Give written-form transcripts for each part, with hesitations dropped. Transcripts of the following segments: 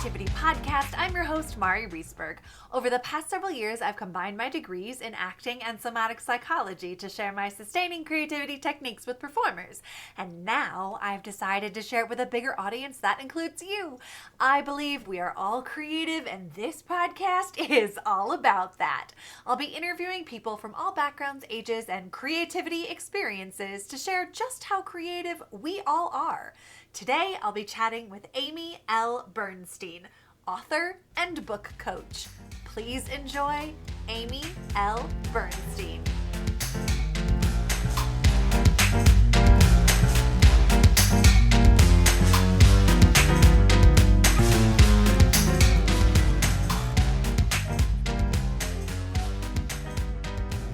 Creativity Podcast. I'm your host, Mari Reesberg. Over the past several years, I've combined my degrees in acting and somatic psychology to share my sustaining creativity techniques with performers. And now I've decided to share it with a bigger audience that includes you. I believe we are all creative, and this podcast is all about that. I'll be interviewing people from all backgrounds, ages, and creativity experiences to share just how creative we all are. Today, I'll be chatting with Amy L. Bernstein, author and book coach. Please enjoy Amy L. Bernstein.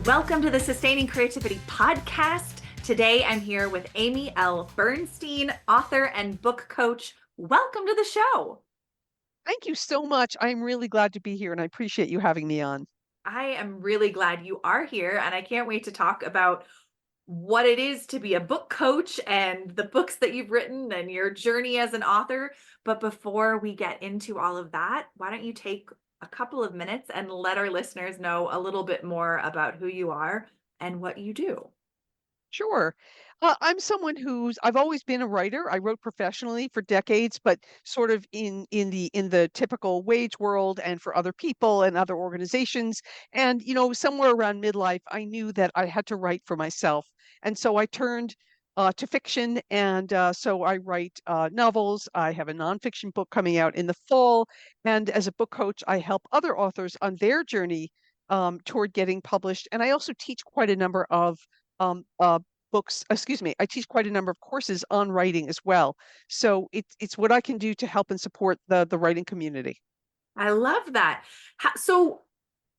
Welcome to the Sustaining Creativity Podcast. Today, I'm here with Amy L. Bernstein, author and book coach. Welcome to the show. Thank you so much. I'm really glad to be here, and I appreciate you having me on. I am really glad you are here, and I can't wait to talk about what it is to be a book coach and the books that you've written and your journey as an author. But before we get into all of that, why don't you take a couple of minutes and let our listeners know a little bit more about who you are and what you do? Sure. I'm someone I've always been a writer. I wrote professionally for decades, but sort of in the typical wage world and for other people and other organizations. And somewhere around midlife, I knew that I had to write for myself, and so I turned to fiction. And so I write novels. I have a nonfiction book coming out in the fall, and as a book coach, I help other authors on their journey toward getting published. And I also teach quite a number of um, uh, I teach quite a number of courses on writing as well. So it's what I can do to help and support the writing community. I love that. So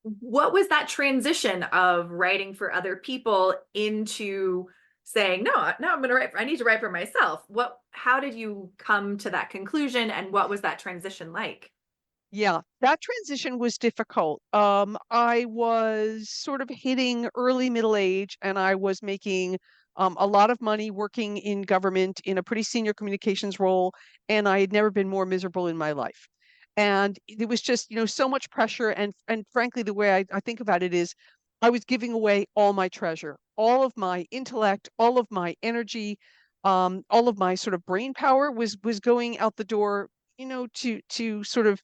what was that transition of writing for other people into saying, no, I'm going to write, I need to write for myself? How did you come to that conclusion, and what was that transition like? Yeah, that transition was difficult. I was sort of hitting early middle age, and I was making a lot of money working in government in a pretty senior communications role, and I had never been more miserable in my life. And it was just, so much pressure. And frankly, the way I think about it is I was giving away all my treasure, all of my intellect, all of my energy, all of my sort of brain power was going out the door, to sort of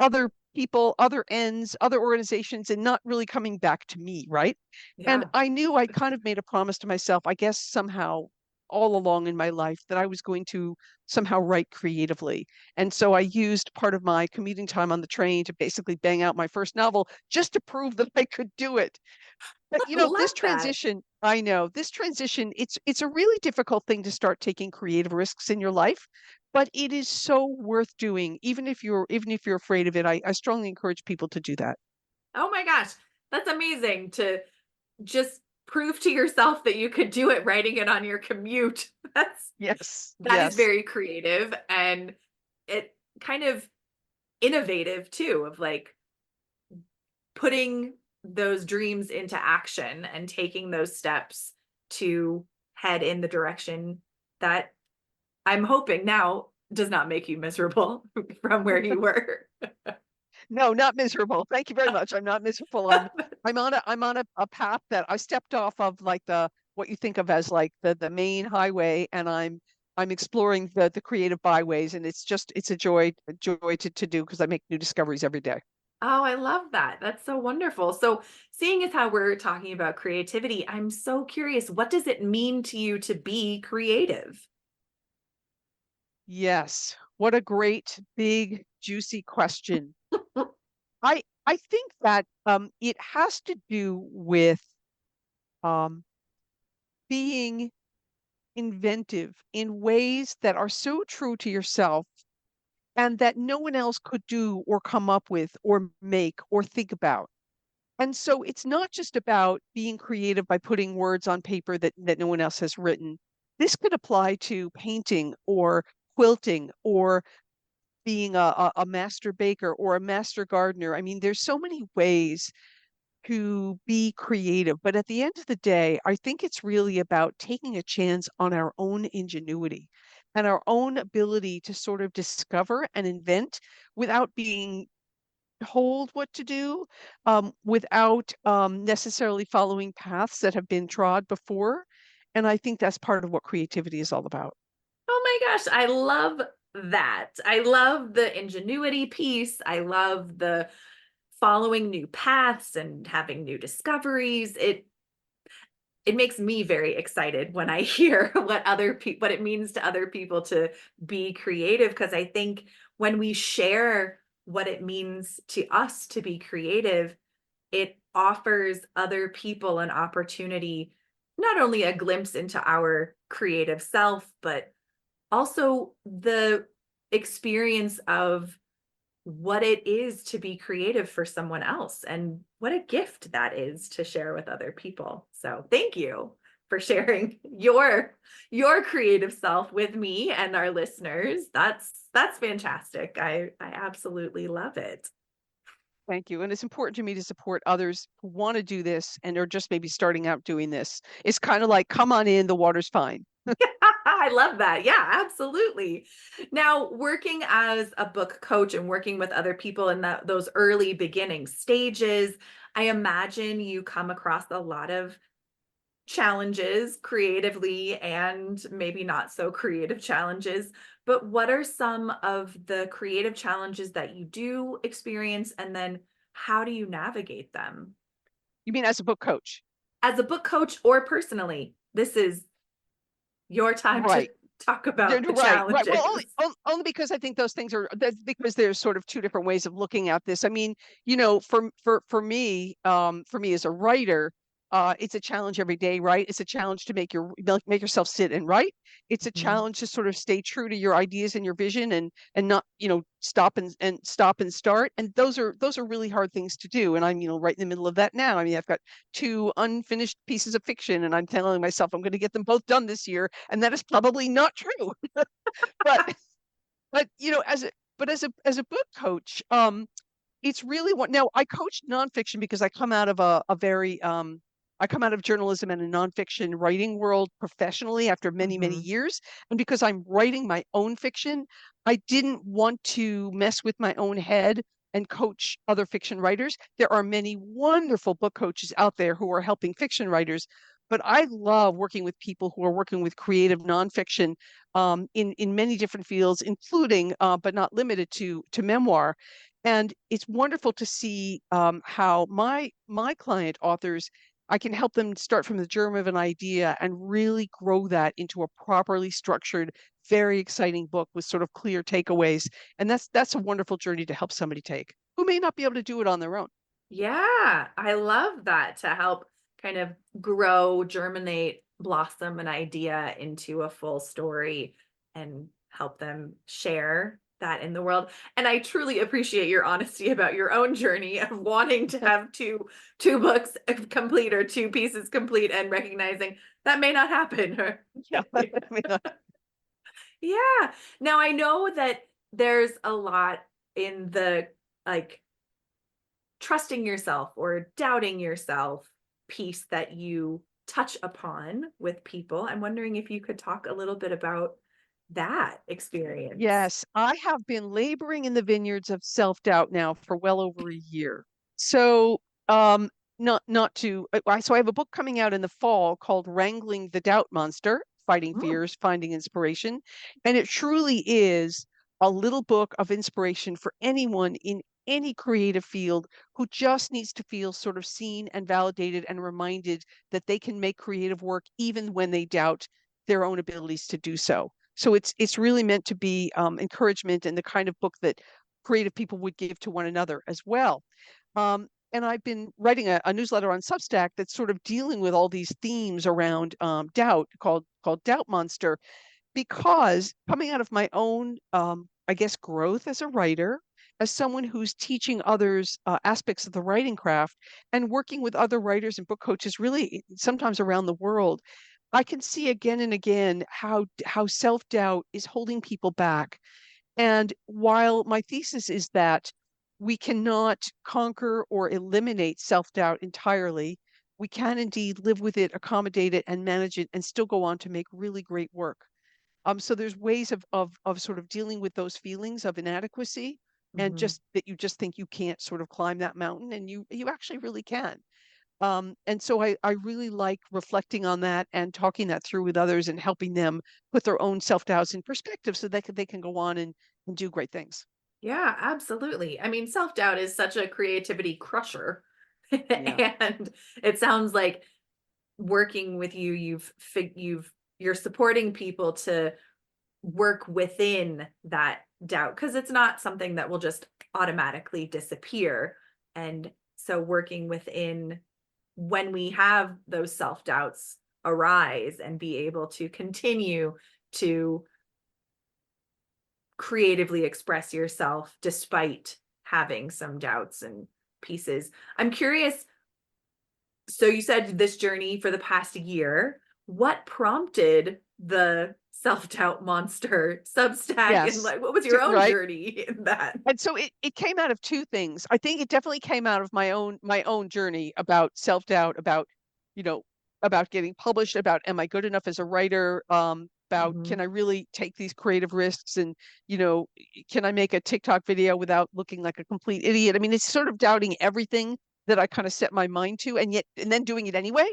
other people, other ends, other organizations, and not really coming back to me, right? And Yeah. I knew I kind of made a promise to myself, I guess somehow all along in my life, that I was going to somehow write creatively. And so I used part of my commuting time on the train to basically bang out my first novel just to prove that I could do it. But Love this that. transition, I know this transition, it's a really difficult thing to start taking creative risks in your life, but it is so worth doing, even if you're afraid of it. I strongly encourage people to do that. Oh my gosh. That's amazing to just prove to yourself that you could do it writing it on your commute. Yes, That is yes. very creative, and it kind of innovative too, of like putting those dreams into action and taking those steps to head in the direction that I'm hoping now does not make you miserable from where you were. No, not miserable. Thank you very much. I'm not miserable. I'm on a path that I stepped off of, like the what you think of as like the main highway, and I'm exploring the creative byways, and it's a joy to do because I make new discoveries every day. Oh, I love that. That's so wonderful. So, seeing as how we're talking about creativity, I'm so curious, what does it mean to you to be creative? Yes. What a great, big, juicy question. I think that it has to do with um, being inventive in ways that are so true to yourself and that no one else could do or come up with or make or think about. And so it's not just about being creative by putting words on paper that no one else has written. This could apply to painting or quilting or being a master baker or a master gardener. I mean, there's so many ways to be creative, but at the end of the day, I think it's really about taking a chance on our own ingenuity. and our own ability to sort of discover and invent without being told what to do, without necessarily following paths that have been trod before. And I think that's part of what creativity is all about. Oh my gosh, I love that. I love the ingenuity piece. I love the following new paths and having new discoveries. It makes me very excited when I hear what it means to other people to be creative, because I think when we share what it means to us to be creative, it offers other people an opportunity, not only a glimpse into our creative self, but also the experience of what it is to be creative for someone else and what a gift that is to share with other people. So thank you for sharing your creative self with me and our listeners. That's fantastic. I absolutely love it. Thank you. And it's important to me to support others who want to do this and are just maybe starting out doing this. It's kind of like, come on in, the water's fine. I love that. Yeah, absolutely. Now, working as a book coach and working with other people in those early beginning stages, I imagine you come across a lot of challenges creatively and maybe not so creative challenges. But what are some of the creative challenges that you do experience? And then how do you navigate them? You mean as a book coach? As a book coach or personally, this is your time to Right. talk about the Right, right. Well, challenges. only because I think those things are that's because there's sort of two different ways of looking at this. I mean, for me as a writer, it's a challenge every day, right? It's a challenge to make yourself sit and write. It's a Mhm. challenge to sort of stay true to your ideas and your vision and not, stop and start. And those are really hard things to do. And I'm, right in the middle of that now. I mean, I've got two unfinished pieces of fiction, and I'm telling myself I'm going to get them both done this year, and that is probably not true. But as a book coach, it's really what now I coach nonfiction because I come out of a very I come out of journalism and a nonfiction writing world professionally after many, many Mhm. years. And because I'm writing my own fiction, I didn't want to mess with my own head and coach other fiction writers. There are many wonderful book coaches out there who are helping fiction writers, but I love working with people who are working with creative nonfiction in many different fields, including but not limited to memoir. And it's wonderful to see how my client authors, I can help them start from the germ of an idea and really grow that into a properly structured, very exciting book with sort of clear takeaways. And that's a wonderful journey to help somebody take who may not be able to do it on their own. Yeah, I love that, to help kind of grow, germinate, blossom an idea into a full story and help them share that in the world. And I truly appreciate your honesty about your own journey of wanting to have two books complete or two pieces complete and recognizing that may not happen. Yeah, I mean, Yeah. Now I know that there's a lot in the, like, trusting yourself or doubting yourself piece that you touch upon with people. I'm wondering if you could talk a little bit about that experience. yes, I have been laboring in the vineyards of self-doubt now for well over a year. So, not to, so I have a book coming out in the fall called Wrangling the Doubt Monster, Fighting Mm. Fears, Finding Inspiration. And it truly is a little book of inspiration for anyone in any creative field who just needs to feel sort of seen and validated and reminded that they can make creative work even when they doubt their own abilities to do so. So it's really meant to be encouragement and the kind of book that creative people would give to one another as well. And I've been writing a newsletter on Substack that's sort of dealing with all these themes around doubt, called Doubt Monster, because coming out of my own, I guess, growth as a writer, as someone who's teaching others aspects of the writing craft, and working with other writers and book coaches, really sometimes around the world, I can see again and again how self-doubt is holding people back. And while my thesis is that we cannot conquer or eliminate self-doubt entirely, we can indeed live with it, accommodate it, and manage it, and still go on to make really great work. So there's ways of sort of dealing with those feelings of inadequacy, and Hmm. just that you just think you can't sort of climb that mountain, and you actually really can. And so I really like reflecting on that and talking that through with others and helping them put their own self-doubts in perspective so they can go on and do great things. Yeah, absolutely. I mean, self-doubt is such a creativity crusher. Yeah. And it sounds like working with you, you're supporting people to work within that doubt because it's not something that will just automatically disappear. And so working within when we have those self-doubts arise and be able to continue to creatively express yourself despite having some doubts and pieces. I'm curious, so you said this journey for the past year. What prompted the self-doubt monster Substack, and Yes. like what was your own Right. journey in that? And so it came out of two things. I think it definitely came out of my own journey about self-doubt, about, you know, about getting published, about am I good enough as a writer, about can Mhm. I really take these creative risks, and, can I make a TikTok video without looking like a complete idiot? I mean, it's sort of doubting everything that I kind of set my mind to, and then doing it anyway.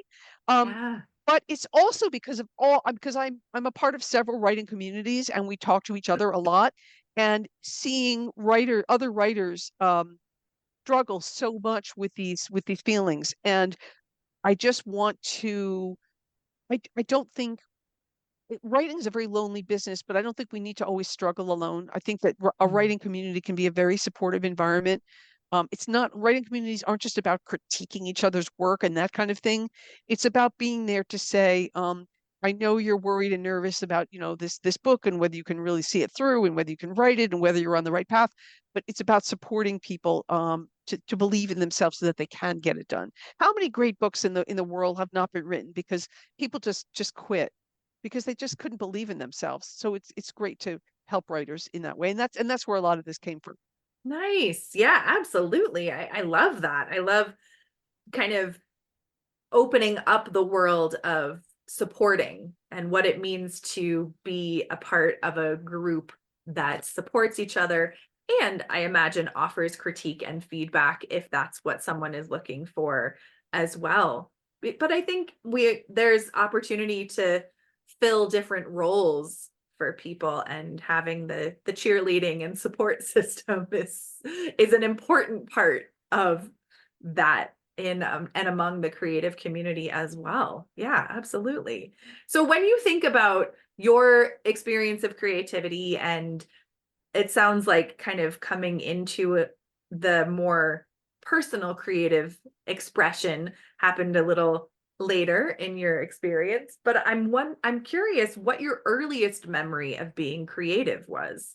Um, Yeah. but it's also because of all because I'm a part of several writing communities, and we talk to each other a lot, and seeing other writers struggle so much with these feelings. And I just want to I don't think writing is a very lonely business, but I don't think we need to always struggle alone. I think that a Mm. writing community can be a very supportive environment. It's not Writing communities aren't just about critiquing each other's work and that kind of thing. It's about being there to say, I know you're worried and nervous about, this book, and whether you can really see it through, and whether you can write it, and whether you're on the right path. But it's about supporting people, to believe in themselves so that they can get it done. How many great books in the world have not been written because people just quit because they just couldn't believe in themselves. So it's great to help writers in that way. And that's where a lot of this came from. Nice. Yeah, absolutely. I love that. I love kind of opening up the world of supporting and what it means to be a part of a group that supports each other, and I imagine offers critique and feedback if that's what someone is looking for as well. But I think there's opportunity to fill different roles for people, and having the cheerleading and support system is an important part of that in and among the creative community as well. Yeah, absolutely. So when you think about your experience of creativity, and it sounds like kind of coming into the more personal creative expression happened a little later in your experience, but I'm curious what your earliest memory of being creative was.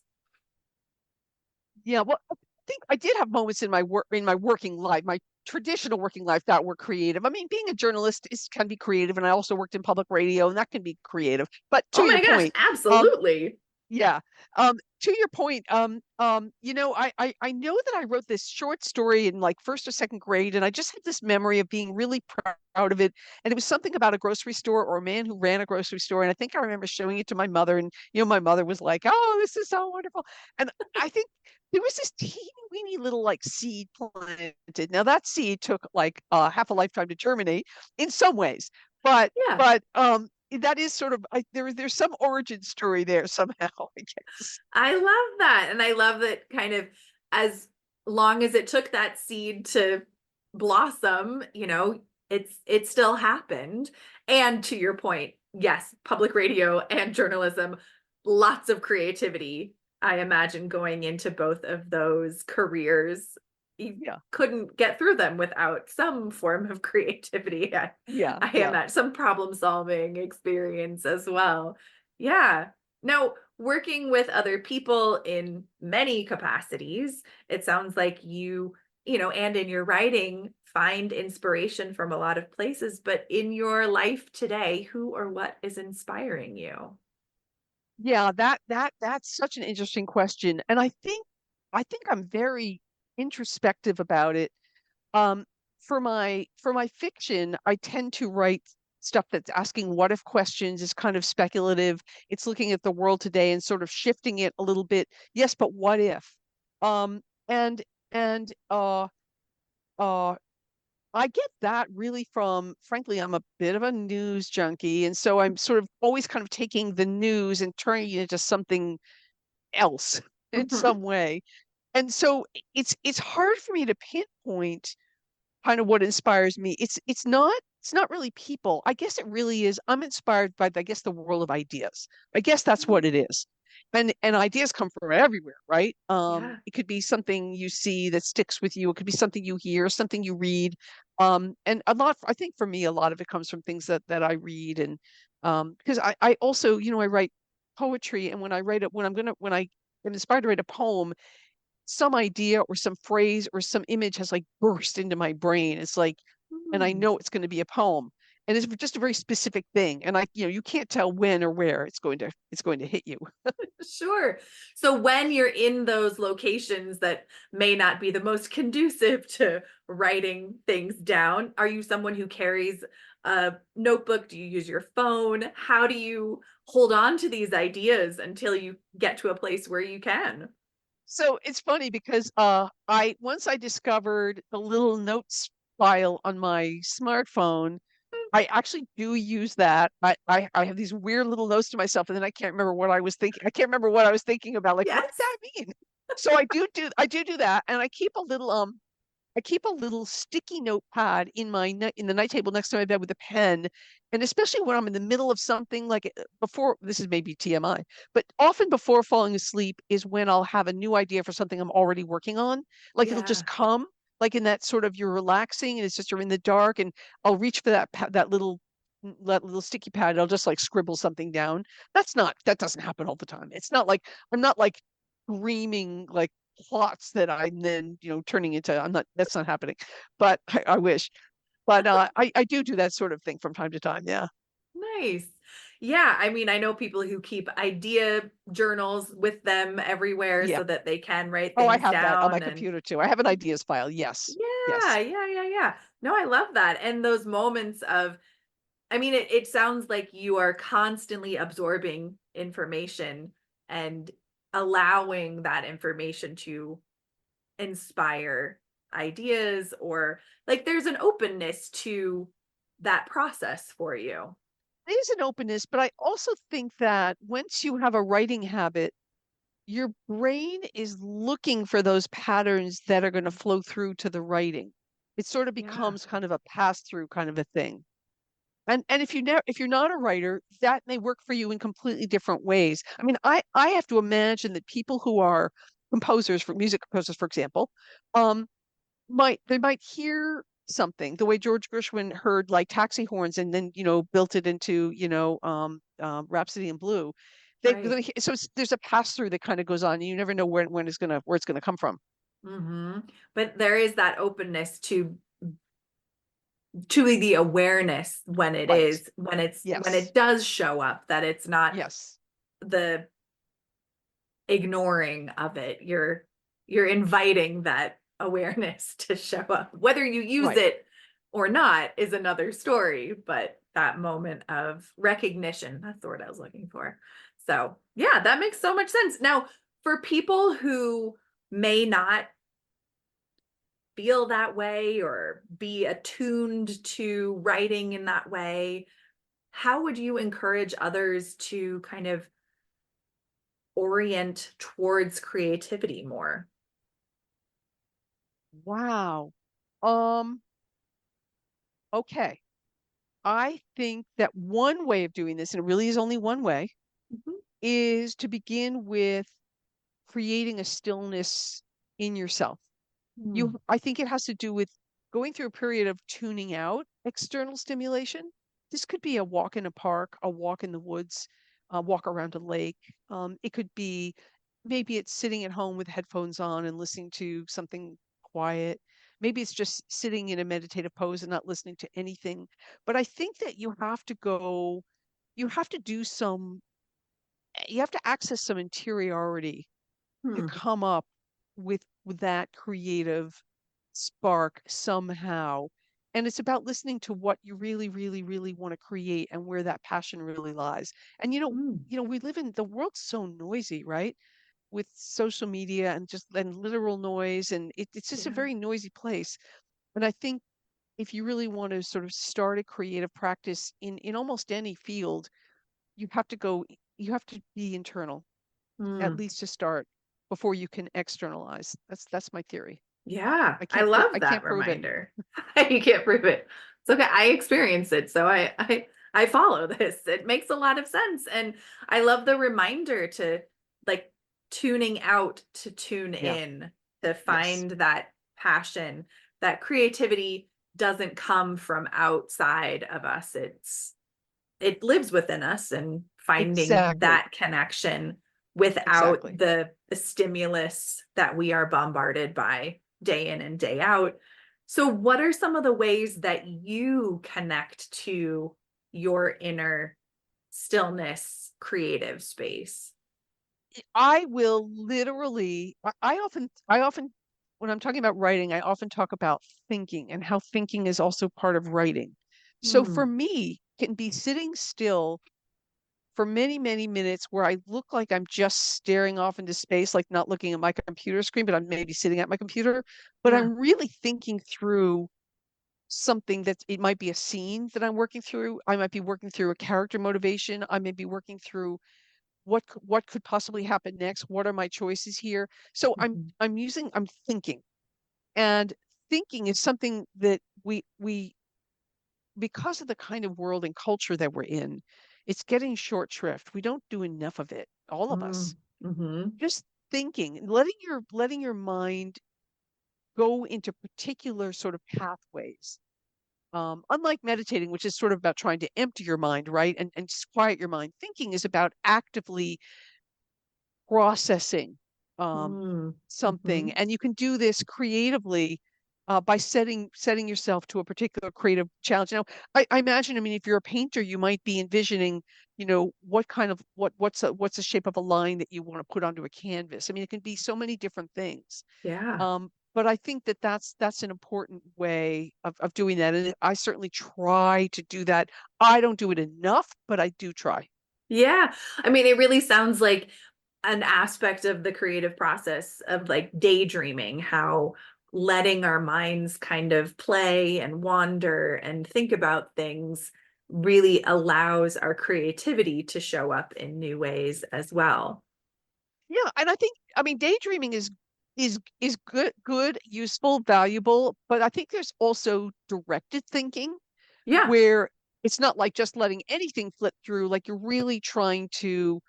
Yeah, well, I think I did have moments in my working life, my traditional working life, that were creative. I mean, being a journalist is can be creative, and I also worked in public radio, and that can be creative. But to Oh your my gosh, point, um, absolutely. yeah. To your point, I know that I wrote this short story in like first or second grade, and I just had this memory of being really proud of it. And it was something about a grocery store, or a man who ran a grocery store. And I think I remember showing it to my mother, and my mother was like, "Oh, this is so wonderful." And I think there was this teeny weeny little like seed planted. Now that seed took like half a lifetime to germinate in some ways, but Yeah. but that is sort of there's some origin story there somehow, I guess. I love that. And I love that kind of as long as it took that seed to blossom, it still happened. And to your point, yes, public radio and journalism, lots of creativity. I imagine going into both of those careers, you Yeah, couldn't get through them without some form of creativity. yeah, I yeah. imagine some problem solving experience as well. Yeah. Now, working with other people in many capacities, it sounds like and in your writing, find inspiration from a lot of places. But in your life today, who or what is inspiring you? Yeah, that's such an interesting question. And I think I'm very introspective about it. Um, for my fiction, I tend to write. stuff that's asking what if questions, is kind of speculative. It's looking at the world today and sort of shifting it a little bit. Yes, but what if? Um, and and uh I get that really from, frankly, I'm a bit of a news junkie, and so I'm sort of always kind of taking the news and turning it into something else in Mhm. some way. And so it's hard for me to pinpoint kind of what inspires me. It's not really people. I guess it really is. I'm inspired by, I guess, the world of ideas. I guess that's what it is. And ideas come from everywhere, right? Yeah. It could be something you see that sticks with you. It could be something you hear, something you read. And a lot, I think for me, a lot of it comes from things that I read. And because I also, I write poetry, and when I write it, when I am inspired to write a poem, some idea or some phrase or some image has like burst into my brain. It's like, and I Hmm. know it's going to be a poem. And it's just a very specific thing. And you can't tell when or where it's going to hit you. Sure. So when you're in those locations that may not be the most conducive to writing things down, are you someone who carries a notebook? Do you use your phone? How do you hold on to these ideas until you get to a place where you can? So it's funny because I once I discovered the little notes file on my smartphone. I actually do use that. I have these weird little notes to myself, and then I can't remember what I was thinking. I can't remember what I was thinking about. Like, what did Yes. that mean? So I do that, and I keep a little sticky notepad in the night table next to my bed with a pen, and especially when I'm in the middle of something, like before, this is maybe TMI, but often before falling asleep is when I'll have a new idea for something I'm already working on. Like it'll just Yeah. come, like in that sort of, you're relaxing and it's just, you're in the dark, and I'll reach for that little sticky pad, and I'll just like scribble something down. That doesn't happen all the time. It's not like I'm not like screaming like plots that I'm then, turning into. That's not happening, but I wish. But I do that sort of thing from time to time. Yeah. Nice. Yeah, I mean, I know people who keep idea journals with them everywhere Yeah. so that they can write Oh, I things have that on my down and computer too. I have an ideas file. Yes. yeah, Yes. yeah, yeah, yeah. No, I love that. And those moments of, I mean, it sounds like you are constantly absorbing information and allowing that information to inspire ideas or like there's an openness to that process for you. It is an openness, but I also think that once you have a writing habit, your brain is looking for those patterns that are going to flow through to the writing. It sort of Yeah. becomes kind of a pass through kind of a thing. And if you're not a writer, that may work for you in completely different ways. I mean, I have to imagine that people who are composers, for music composers, for example, um, might hear something the way George Gershwin heard like taxi horns, and then built it into Rhapsody in Blue. Right. There's a pass through that kind of goes on, and you never know where it's gonna come from. But there is that openness to the awareness when it Right. is when Yes. it does show up that it's not Yes. the ignoring of it. You're inviting that awareness to show up. Whether you use Right. it or not is another story, but that moment of recognition, that's the word I was looking for. So, yeah, that makes so much sense. Now, for people who may not feel that way or be attuned to writing in that way, how would you encourage others to kind of orient towards creativity more? Wow. Um, okay. I think that one way of doing this, and it really is only one way, Mhm. is to begin with creating a stillness in yourself. Mm, I think it has to do with going through a period of tuning out external stimulation. This could be a walk in a park, a walk in the woods, a walk around a lake. It could be, maybe it's sitting at home with headphones on and listening to something quiet. Maybe it's just sitting in a meditative pose and not listening to anything. But I think that you have to do you have to access some interiority to hmm. come up with that creative spark somehow. And it's about listening to what you really, really, really want to create and where that passion really lies. And Mm, we live in the world's so noisy, right? With social media and just and literal noise, and it's just a yeah. very noisy place. And I think if you really want to sort of start a creative practice in almost any field, you have to go, you have to be internal, at Mm. least to start, before you can externalize. That's my theory. Yeah, I I can't love I that can't prove it. reminder. You can't prove it. It's okay. I experience it, so I follow this. It makes a lot of sense, and I love the reminder to like tuning out to tune Yeah. in to Yes. find that passion. That creativity doesn't come from outside of us. It lives within us, and finding Exactly. that connection without Exactly. the stimulus that we are bombarded by day in and day out. So what are some of the ways that you connect to your inner stillness creative space? I will literally, I often, when I'm talking about writing, I often talk about thinking and how thinking is also part of writing. So for Hmm. me, can be sitting still for many, many minutes where I look like I'm just staring off into space, like not looking at my computer screen, but I'm maybe sitting at my computer, but Yeah. I'm really thinking through something that it might be a scene that I'm working through. I might be working through a character motivation. I may be working through what could possibly happen next. What are my choices here? So Mhm. I'm thinking, and thinking is something that we because of the kind of world and culture that we're in, it's getting short shrift. We don't do enough of it, all of us. Mm. Mhm. Just thinking, letting your mind go into particular sort of pathways. Unlike meditating, which is sort of about trying to empty your mind, right? And just quiet your mind. Thinking is about actively processing um, Mm. something, Mhm. and you can do this creatively by setting yourself to a particular creative challenge. Now, I imagine, I mean, if you're a painter, you might be envisioning, what kind of what's the shape of a line that you want to put onto a canvas. I mean, it can be so many different things. Yeah. But I think that that's an important way of doing that, and I certainly try to do that. I don't do it enough, but I do try. Yeah. I mean, it really sounds like an aspect of the creative process of like daydreaming, how letting our minds kind of play and wander and think about things really allows our creativity to show up in new ways as well. Yeah, and I think, I mean, daydreaming is good, useful, valuable, but I think there's also directed thinking Yeah. where it's not like just letting anything flip through, like you're really trying to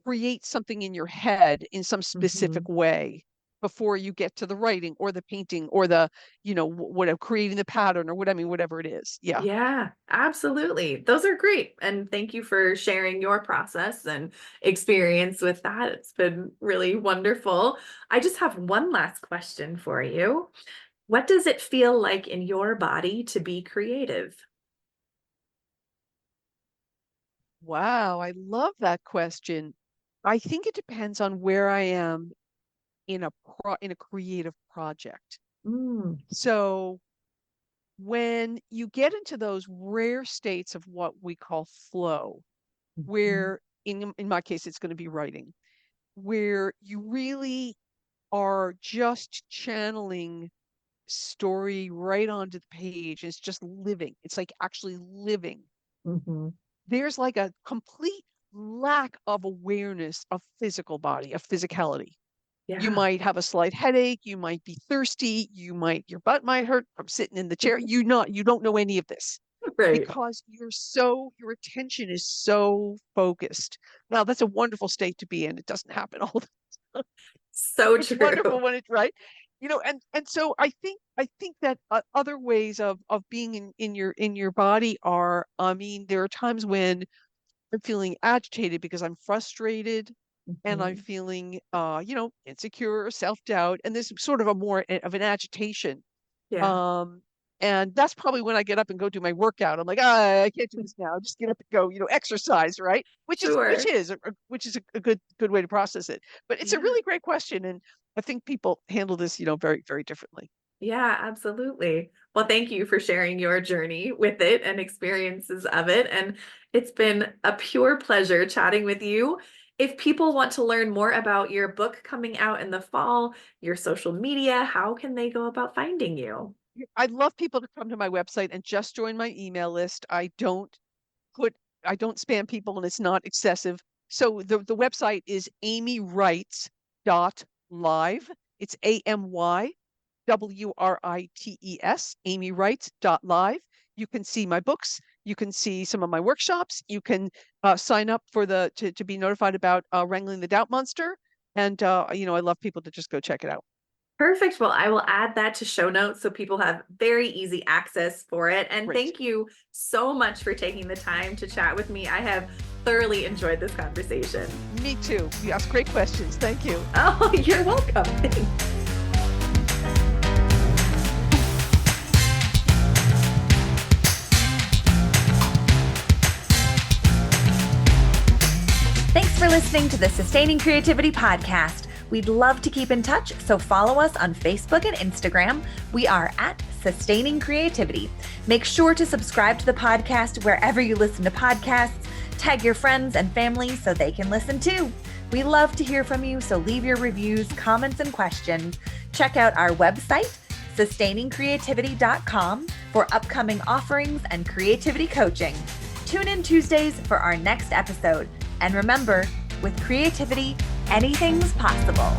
create something in your head in some Mhm. specific way before you get to the writing or the painting or the, whatever, creating the pattern or what, I mean, whatever it is. Yeah. Yeah, absolutely. Those are great. And thank you for sharing your process and experience with that. It's been really wonderful. I just have one last question for you. What does it feel like in your body to be creative? Wow, I love that question. I think it depends on where I am in a creative project. Mm, So when you get into those rare states of what we call flow, mhm, where in my case it's going to be writing, where you really are just channeling story right onto the page. It's just living. It's like actually living. mhm. There's like a complete lack of awareness of physical body, of physicality. You Yeah, might have a slight headache, you might be thirsty, your butt might hurt from sitting in the chair. You don't know any of this right. because your attention is so focused. Now that's a wonderful state to be in. It doesn't happen all the time. So It's wonderful true. when it's right. And so I think that other ways of being in your body are, I mean, there are times when I'm feeling agitated because I'm frustrated and I'm Mhm. feeling insecure, self-doubt, and there's sort of a more of an agitation. Yeah, Um and that's probably when I get up and go do my workout. I'm like, I can't do this now. Just get up and go, exercise, right? Which is which sure. is a, which is a good way to process it. But it's a Yeah. really great question, and I think people handle this, very, very differently. Yeah, absolutely. Well, thank you for sharing your journey with it and experiences of it. And it's been a pure pleasure chatting with you. If people want to learn more about your book coming out in the fall, your social media, how can they go about finding you? I'd love people to come to my website and just join my email list. I don't spam people and it's not excessive. So the website is amywrites.live. It's AMYWRITES, amywrites.live. You can see my books. You can see some of my workshops. You can sign up for to be notified about Wrangling the Doubt Monster. And I love people to just go check it out. Perfect. Well, I will add that to show notes so people have very easy access for it. And Great. thank you so much for taking the time to chat with me. I have thoroughly enjoyed this conversation. Me too. You asked great questions. Thank you. Oh, you're welcome. Thanks. Thanks for listening to the Sustaining Creativity Podcast. We'd love to keep in touch, so follow us on Facebook and Instagram. We are at Sustaining Creativity. Make sure to subscribe to the podcast wherever you listen to podcasts. Tag your friends and family so they can listen too. We love to hear from you, so leave your reviews, comments, and questions. Check out our website, sustainingcreativity.com, for upcoming offerings and creativity coaching. Tune in Tuesdays for our next episode. And remember, with creativity, anything's possible.